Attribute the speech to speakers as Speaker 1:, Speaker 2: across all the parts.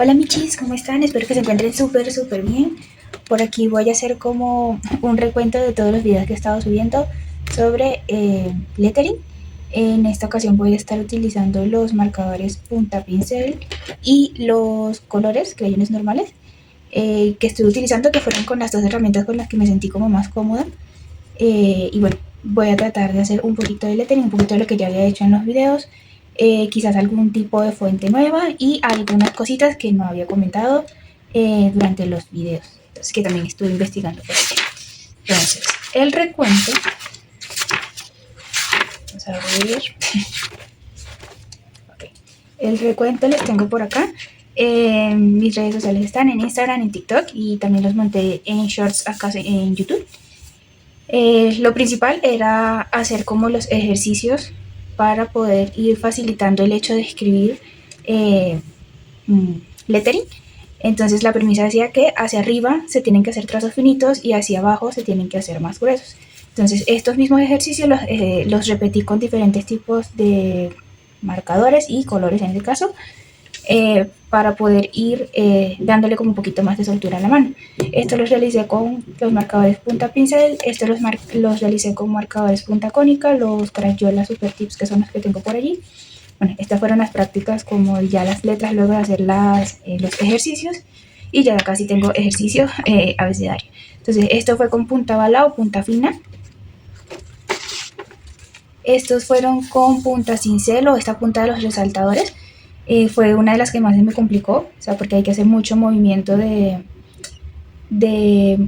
Speaker 1: Hola michis, ¿cómo están? Espero que se encuentren súper bien. Por aquí voy a hacer como un recuento de todos los videos que he estado subiendo sobre lettering. En esta ocasión voy a estar utilizando los marcadores punta pincel y los colores, crayones normales, que estoy utilizando, que fueron con las dos herramientas con las que me sentí como más cómoda. Y bueno, voy a tratar de hacer un poquito de lettering, un poquito de lo que ya había hecho en los videos, quizás algún tipo de fuente nueva y algunas cositas que no había comentado durante los videos, entonces, que también estuve investigando por aquí. Entonces, el recuento, vamos a ver, okay. El recuento les tengo por acá. Mis redes sociales están en Instagram, en TikTok, y también los monté en shorts acá en YouTube. Lo principal era hacer como los ejercicios para poder ir facilitando el hecho de escribir eh, lettering. Entonces la premisa decía que hacia arriba se tienen que hacer trazos finitos y hacia abajo se tienen que hacer más gruesos. Entonces estos mismos ejercicios los repetí con diferentes tipos de marcadores y colores en este caso, para poder ir dándole como un poquito más de soltura a la mano. Esto los realicé con los marcadores punta pincel, esto los realicé con marcadores punta cónica, los Crayola Super Tips, que son los que tengo por allí. Bueno, estas fueron las prácticas como ya las letras luego de hacer los ejercicios, y ya casi tengo ejercicio abecedario. Entonces esto fue con punta bala o punta fina. Estos fueron con punta cincel o esta punta de los resaltadores. Fue una de las que más se me complicó, o sea, porque hay que hacer mucho movimiento de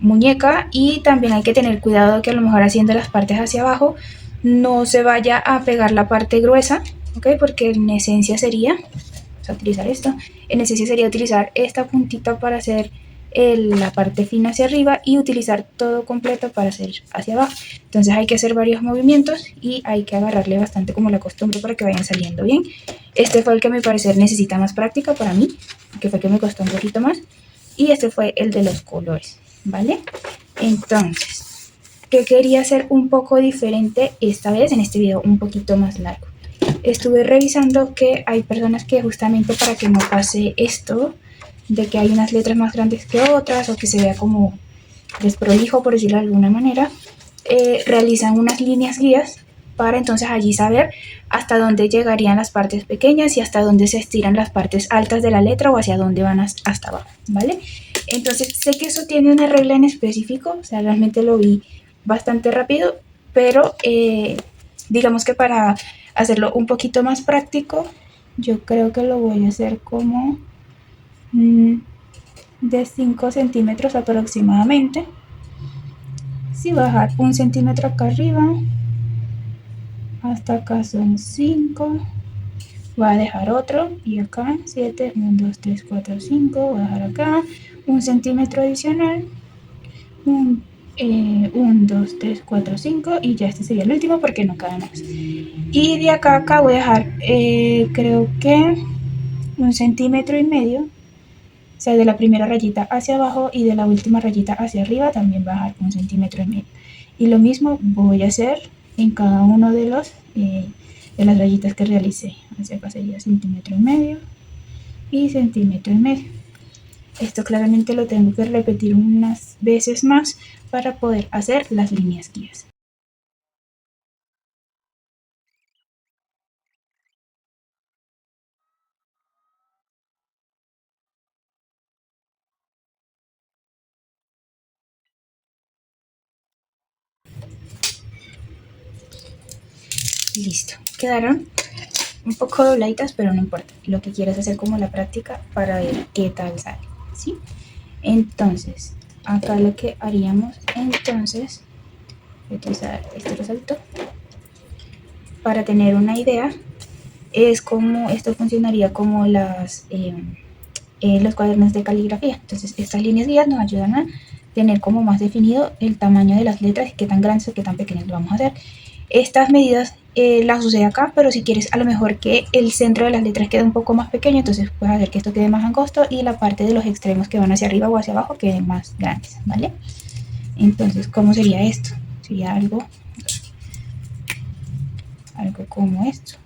Speaker 1: muñeca, y también hay que tener cuidado de que a lo mejor haciendo las partes hacia abajo no se vaya a pegar la parte gruesa, ¿ok? Porque en esencia sería, vamos a utilizar esto, en esencia sería utilizar esta puntita para hacer la parte fina hacia arriba y utilizar todo completo para hacer hacia abajo. Entonces hay que hacer varios movimientos y hay que agarrarle bastante como la costumbre para que vayan saliendo bien. Este fue el que a mi parecer necesita más práctica para mí, que fue el que me costó un poquito más, y este fue el de los colores, ¿vale? Entonces, ¿qué quería hacer un poco diferente esta vez en este video un poquito más largo? Estuve revisando que hay personas que justamente para que no pase esto de que hay unas letras más grandes que otras o que se vea como desprolijo, por decirlo de alguna manera, realizan unas líneas guías para entonces allí saber hasta dónde llegarían las partes pequeñas y hasta dónde se estiran las partes altas de la letra o hacia dónde van hasta abajo, ¿vale? Entonces sé que eso tiene una regla en específico, o sea, realmente lo vi bastante rápido, pero digamos que para hacerlo un poquito más práctico, yo creo que lo voy a hacer como de 5 centímetros aproximadamente. Si bajar 1 centímetro acá arriba, hasta acá son 5, voy a dejar otro, y acá 7, 1, 2, 3, 4, 5, voy a dejar acá 1 centímetro adicional, 1, 2, 3, 4, 5, y ya este sería el último porque no cabe más. Y de acá a acá voy a dejar, creo que 1,5 centímetros, o sea, de la primera rayita hacia abajo y de la última rayita hacia arriba también va a bajar 1,5 centímetros. Y lo mismo voy a hacer en cada uno de las rayitas que realicé. Hacia acá sería 1,5 centímetros y 1,5 centímetros. Esto claramente lo tengo que repetir unas veces más para poder hacer las líneas guías. Listo, quedaron un poco dobladitas, pero no importa. Lo que quiero es hacer como la práctica para ver qué tal sale, ¿sí? Entonces, acá lo que haríamos entonces, voy a utilizar este resalto para tener una idea, es como esto funcionaría como los cuadernos de caligrafía. Entonces, estas líneas guías nos ayudan a tener como más definido el tamaño de las letras y qué tan grandes o qué tan pequeñas lo vamos a hacer. Estas medidas las usé acá, pero si quieres a lo mejor que el centro de las letras quede un poco más pequeño, entonces puedes hacer que esto quede más angosto y la parte de los extremos que van hacia arriba o hacia abajo queden más grandes, ¿vale? Entonces, ¿cómo sería esto? Sería algo como esto.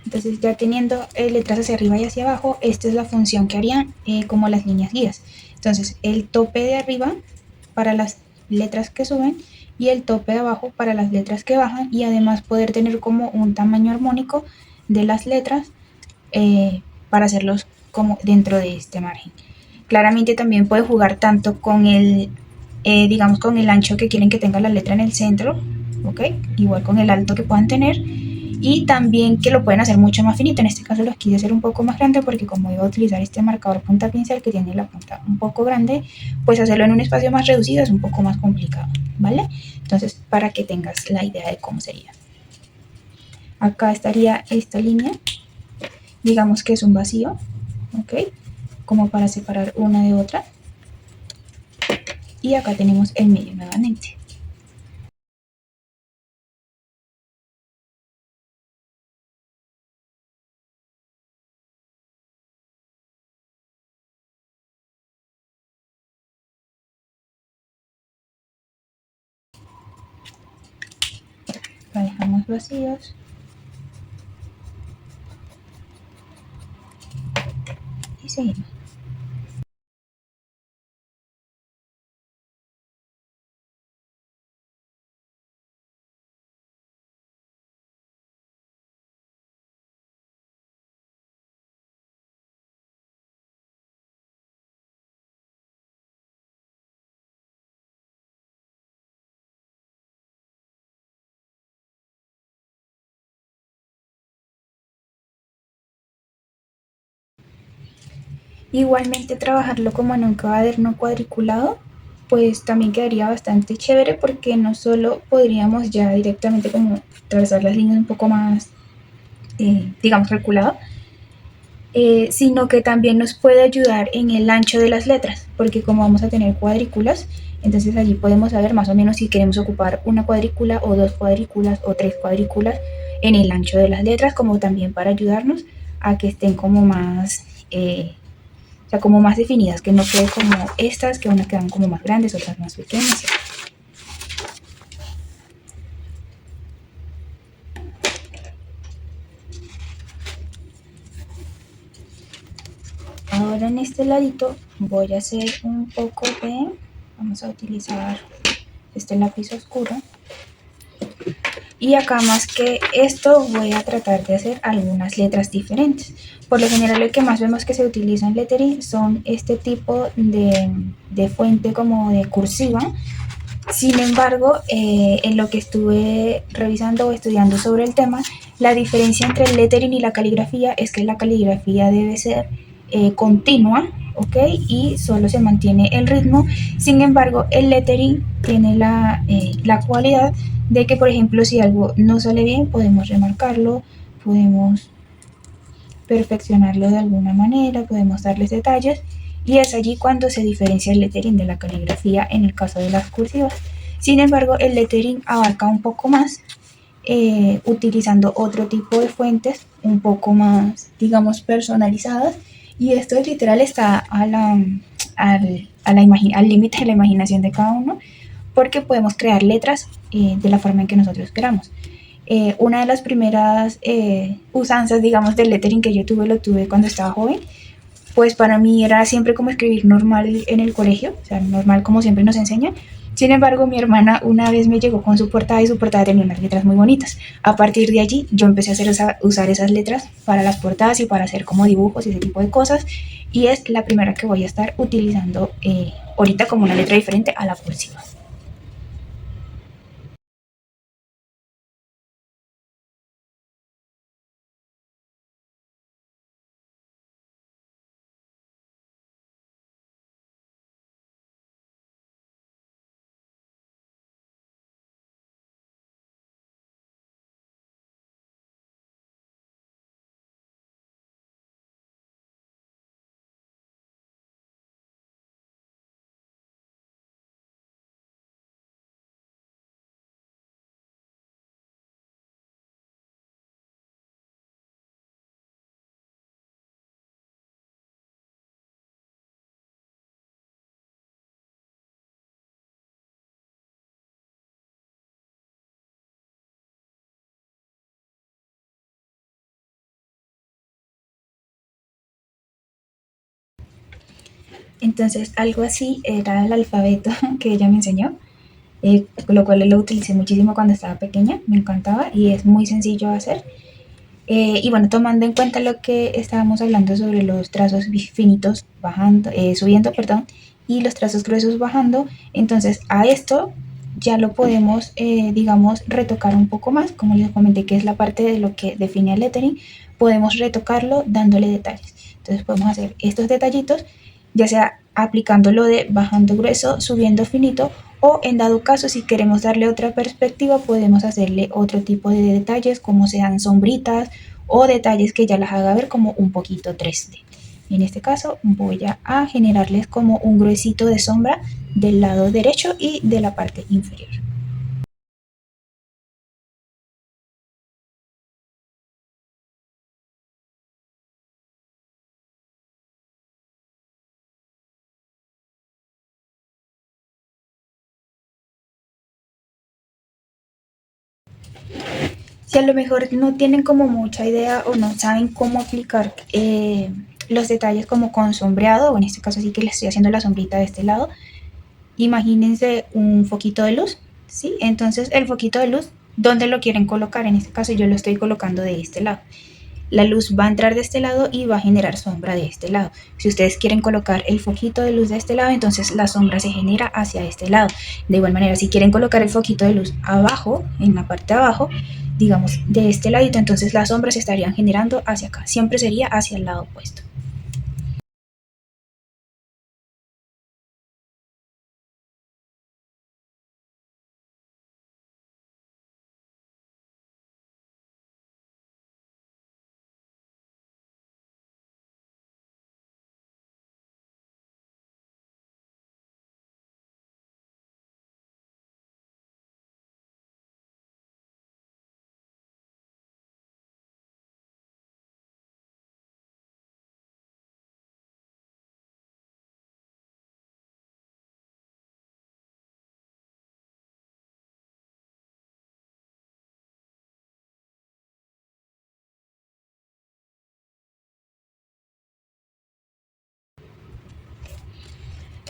Speaker 1: Entonces ya teniendo letras hacia arriba y hacia abajo, esta es la función que harían como las líneas guías. Entonces el tope de arriba para las letras que suben y el tope de abajo para las letras que bajan, y además poder tener como un tamaño armónico de las letras para hacerlos como dentro de este margen. Claramente también puede jugar tanto con el, digamos, con el ancho que quieren que tenga la letra en el centro, ¿ok? Igual con el alto que puedan tener, y también que lo pueden hacer mucho más finito. En este caso los quise hacer un poco más grande porque como iba a utilizar este marcador punta pincel que tiene la punta un poco grande, pues hacerlo en un espacio más reducido es un poco más complicado, ¿vale? Entonces, para que tengas la idea de cómo sería. Acá estaría esta línea, digamos que es un vacío, ¿ok? Como para separar una de otra. Y acá tenemos el medio nuevamente. La dejamos vacíos. Y seguimos. Igualmente trabajarlo como en un cuaderno cuadriculado, pues también quedaría bastante chévere porque no solo podríamos ya directamente como trazar las líneas un poco más, digamos, calculado, sino que también nos puede ayudar en el ancho de las letras, porque como vamos a tener cuadrículas, entonces allí podemos saber más o menos si queremos ocupar una cuadrícula o dos cuadrículas o tres cuadrículas en el ancho de las letras, como también para ayudarnos a que estén como más, o sea, como más definidas, que no quede como estas, que unas quedan como más grandes, otras más pequeñas. Ahora en este ladito voy a hacer un poco de, vamos a utilizar este lápiz oscuro. Y acá más que esto voy a tratar de hacer algunas letras diferentes. Por lo general lo que más vemos que se utiliza en lettering son este tipo de fuente como de cursiva. Sin embargo, en lo que estuve revisando o estudiando sobre el tema, la diferencia entre el lettering y la caligrafía es que la caligrafía debe ser continua, ¿ok? Y solo se mantiene el ritmo. Sin embargo, el lettering tiene la cualidad de que, por ejemplo, si algo no sale bien, podemos remarcarlo, podemos perfeccionarlo de alguna manera, podemos darles detalles, y es allí cuando se diferencia el lettering de la caligrafía en el caso de las cursivas. Sin embargo, el lettering abarca un poco más, utilizando otro tipo de fuentes un poco más, digamos, personalizadas, y esto literal está al límite de la imaginación de cada uno, porque podemos crear letras de la forma en que nosotros queramos. Una de las primeras usanzas, digamos, del lettering que yo tuve, lo tuve cuando estaba joven, pues para mí era siempre como escribir normal en el colegio, o sea, normal como siempre nos enseñan. Sin embargo, mi hermana una vez me llegó con su portada y su portada tenía unas letras muy bonitas. A partir de allí, yo empecé a usar esas letras para las portadas y para hacer como dibujos y ese tipo de cosas. Y es la primera que voy a estar utilizando ahorita como una letra diferente a la cursiva. Entonces algo así era el alfabeto que ella me enseñó, lo cual lo utilicé muchísimo cuando estaba pequeña, me encantaba y es muy sencillo de hacer. Y bueno, tomando en cuenta lo que estábamos hablando sobre los trazos finitos bajando, subiendo, perdón, y los trazos gruesos bajando, entonces a esto ya lo podemos, digamos, retocar un poco más, como les comenté que es la parte de lo que define el lettering, podemos retocarlo dándole detalles. Entonces podemos hacer estos detallitos, ya sea aplicándolo de bajando grueso, subiendo finito, o en dado caso si queremos darle otra perspectiva podemos hacerle otro tipo de detalles como sean sombritas o detalles que ya las haga ver como un poquito 3D. En este caso voy a generarles como un gruesito de sombra del lado derecho y de la parte inferior. Si a lo mejor no tienen como mucha idea o no saben cómo aplicar los detalles como con sombreado, o en este caso sí que les estoy haciendo la sombrita de este lado, imagínense un foquito de luz, ¿sí? Entonces el foquito de luz, ¿dónde lo quieren colocar? En este caso yo lo estoy colocando de este lado. La luz va a entrar de este lado y va a generar sombra de este lado. Si ustedes quieren colocar el foquito de luz de este lado, entonces la sombra se genera hacia este lado. De igual manera, si quieren colocar el foquito de luz abajo, en la parte de abajo, digamos de este ladito, entonces las sombras se estarían generando hacia acá. Siempre sería hacia el lado opuesto.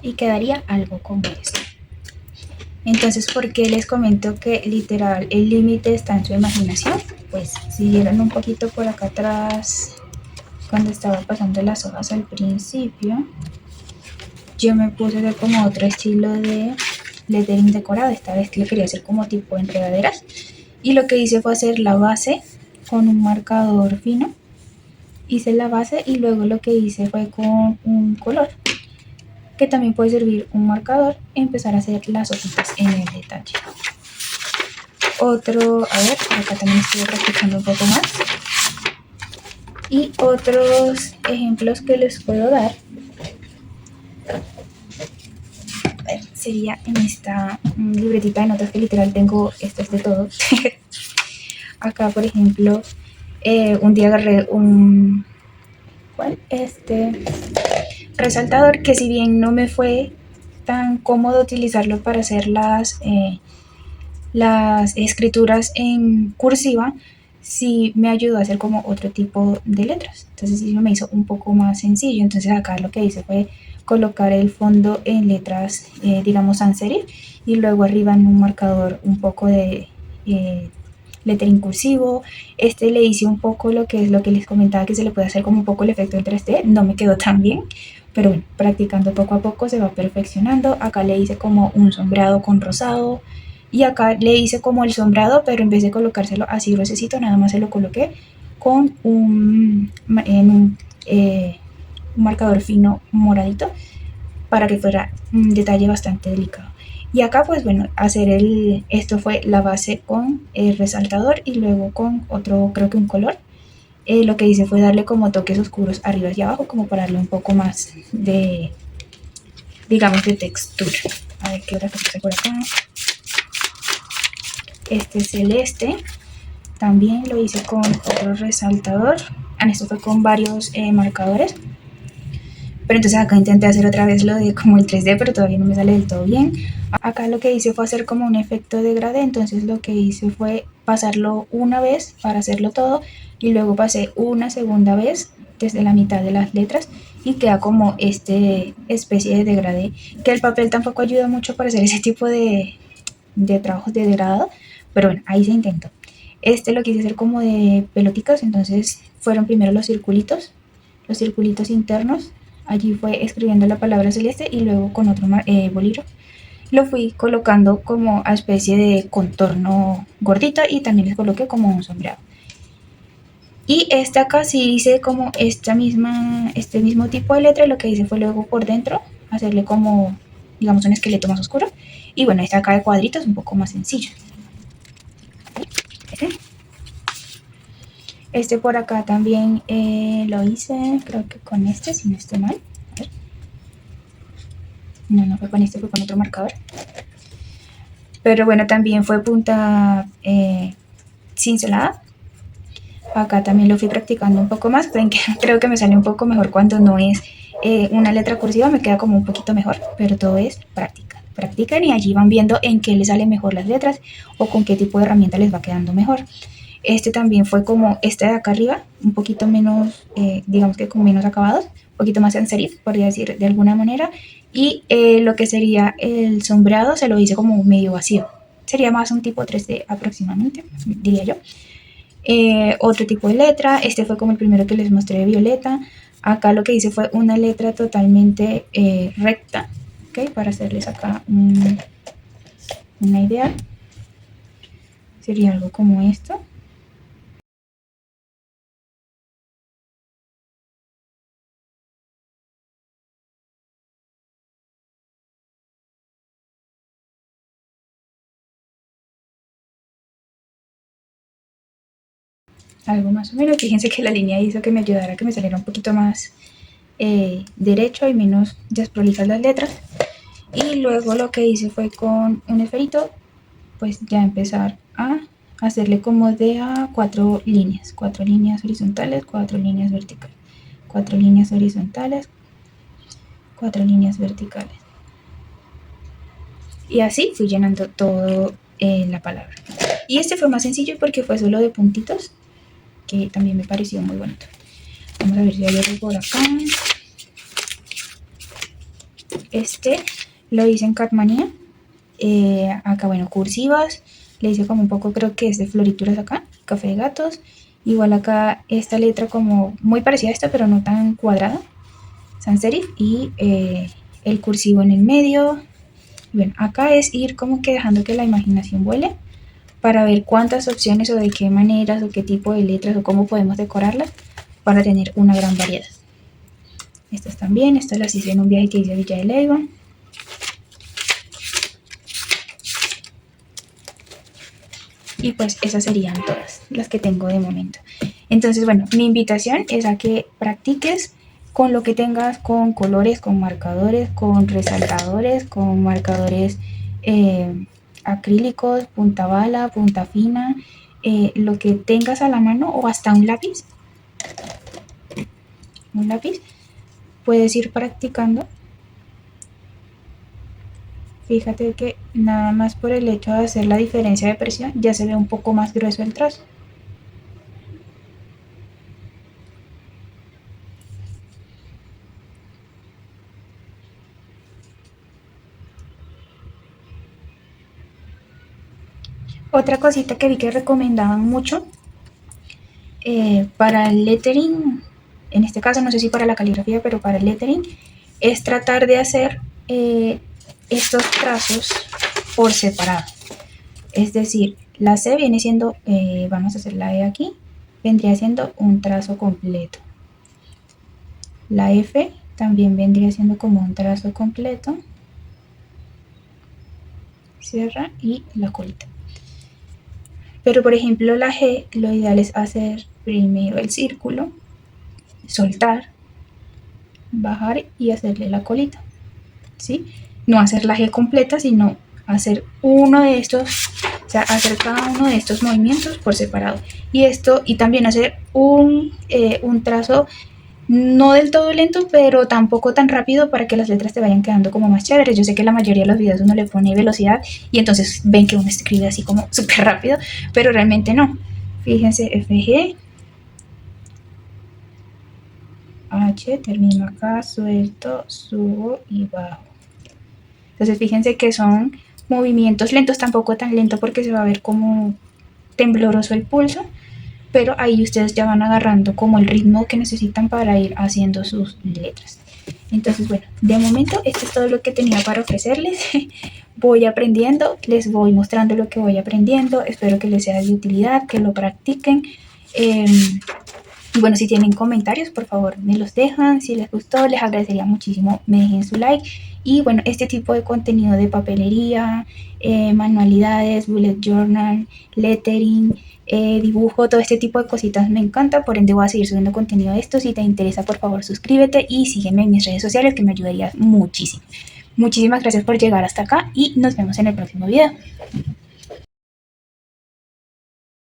Speaker 1: Y quedaría algo como esto. Entonces, ¿por qué les comento que literal el límite está en su imaginación? Pues si vieron un poquito por acá atrás, cuando estaba pasando las hojas al principio, yo me puse a hacer como otro estilo de lettering decorado. Esta vez que le quería hacer como tipo enredaderas. Y lo que hice fue hacer la base con un marcador fino. Hice la base y luego lo que hice fue con un color, que también puede servir un marcador, empezar a hacer las hojitas en el detalle. Otro, a ver, acá también estoy practicando un poco más. Y otros ejemplos que les puedo dar sería en esta libretita de notas que literal tengo, esto es de todo. Acá, por ejemplo, un día agarré un resaltador que si bien no me fue tan cómodo utilizarlo para hacer las escrituras en cursiva, sí me ayudó a hacer como otro tipo de letras. Entonces sí me hizo un poco más sencillo. Entonces acá lo que hice fue colocar el fondo en letras, digamos, sans serif, y luego arriba en un marcador un poco de lettering cursivo. Le hice un poco lo que es lo que les comentaba, que se le puede hacer como un poco el efecto en 3D. No me quedó tan bien, pero bueno, practicando poco a poco se va perfeccionando. Acá le hice como un sombreado con rosado, y acá le hice como el sombreado, pero en vez de colocárselo así gruesecito, nada más se lo coloqué con un marcador fino moradito para que fuera un detalle bastante delicado. Y acá pues bueno, esto fue la base con el resaltador y luego con otro, creo que un color. Lo que hice fue darle como toques oscuros arriba y abajo, como para darle un poco más de, digamos, de textura. A ver qué otra cosa puse por acá. Este celeste también lo hice con otro resaltador. Esto fue con varios marcadores. Pero entonces acá intenté hacer otra vez lo de como el 3D, pero todavía no me sale del todo bien. Acá lo que hice fue hacer como un efecto de degradé. Entonces lo que hice fue pasarlo una vez para hacerlo todo, y luego pasé una segunda vez desde la mitad de las letras, y queda como este especie de degradé, que el papel tampoco ayuda mucho para hacer ese tipo de trabajos de degradado, pero bueno, ahí se intentó. Este lo quise hacer como de pelotitas, entonces fueron primero los circulitos internos. Allí fue escribiendo la palabra celeste y luego con otro bolígrafo lo fui colocando como a especie de contorno gordito y también les coloqué como un sombreado. Y esta acá sí hice como este mismo tipo de letra, y lo que hice fue luego por dentro hacerle como, digamos, un esqueleto más oscuro. Y bueno, esta acá de cuadritos un poco más sencillo. Este por acá también lo hice, creo que con este, si no estoy mal. A ver. No fue con este, fue con otro marcador. Pero bueno, también fue punta cincelada. Acá también lo fui practicando un poco más. Creo que me sale un poco mejor cuando no es una letra cursiva, me queda como un poquito mejor, pero todo es práctica. Practican y allí van viendo en qué les salen mejor las letras o con qué tipo de herramienta les va quedando mejor. Este también fue como este de acá arriba, un poquito menos, digamos que con menos acabados, un poquito más sans serif, podría decir de alguna manera. Y lo que sería el sombreado se lo hice como medio vacío. Sería más un tipo 3D aproximadamente, diría yo. Otro tipo de letra, este fue como el primero que les mostré de violeta. Acá lo que hice fue una letra totalmente recta, ¿okay? Para hacerles acá una idea. Sería algo como esto. Algo más o menos. Fíjense que la línea hizo que me ayudara a que me saliera un poquito más derecho y menos desprolijas las letras. Y luego lo que hice fue con un esferito, pues ya empezar a hacerle como de a 4 líneas horizontales, 4 líneas verticales, 4 líneas horizontales, 4 líneas verticales. Y así fui llenando todo la palabra. Y este fue más sencillo porque fue solo de puntitos, que también me pareció muy bonito. Vamos a ver si hay otro por acá. Este lo hice en Catmania. Acá, bueno, cursivas. Le hice como un poco, creo que es de florituras acá. Café de gatos. Igual acá esta letra como muy parecida a esta, pero no tan cuadrada. Sans serif. Y el cursivo en el medio. Bueno, acá es ir como que dejando que la imaginación vuele para ver cuántas opciones o de qué maneras o qué tipo de letras o cómo podemos decorarlas para tener una gran variedad. Estas también, estas las hice en un viaje que hice a Villa de Leyva. Y pues esas serían todas las que tengo de momento. Entonces, bueno, mi invitación es a que practiques con lo que tengas, con colores, con marcadores, con resaltadores, con marcadores acrílicos, punta bala, punta fina, lo que tengas a la mano o hasta un lápiz. Puedes ir practicando. Fíjate que nada más por el hecho de hacer la diferencia de presión ya se ve un poco más grueso el trazo. Otra cosita que vi que recomendaban mucho para el lettering, en este caso no sé si para la caligrafía, pero para el lettering, es tratar de hacer estos trazos por separado. Es decir, la C viene siendo, vamos a hacer la E aquí, vendría siendo un trazo completo. La F también vendría siendo como un trazo completo. Cierra y la colita. Pero por ejemplo la G, lo ideal es hacer primero el círculo, soltar, bajar y hacerle la colita, ¿sí? No hacer la G completa, sino hacer uno de estos, o sea, hacer cada uno de estos movimientos por separado. Y también hacer un trazo no del todo lento, pero tampoco tan rápido para que las letras te vayan quedando como más chéveres. Yo sé que la mayoría de los videos uno le pone velocidad y entonces ven que uno escribe así como súper rápido, pero realmente no. Fíjense, FG, H, termino acá, suelto, subo y bajo. Entonces fíjense que son movimientos lentos, tampoco tan lento porque se va a ver como tembloroso el pulso, pero ahí ustedes ya van agarrando como el ritmo que necesitan para ir haciendo sus letras. Entonces, bueno, de momento esto es todo lo que tenía para ofrecerles. Voy aprendiendo, les voy mostrando lo que voy aprendiendo, espero que les sea de utilidad, que lo practiquen. Y bueno, si tienen comentarios, por favor me los dejan. Si les gustó, les agradecería muchísimo, me dejen su like. Y bueno, este tipo de contenido de papelería, manualidades, bullet journal, lettering, dibujo, todo este tipo de cositas me encanta. Por ende voy a seguir subiendo contenido de esto. Si te interesa, por favor suscríbete y sígueme en mis redes sociales, que me ayudaría muchísimo. Muchísimas gracias por llegar hasta acá y nos vemos en el próximo video.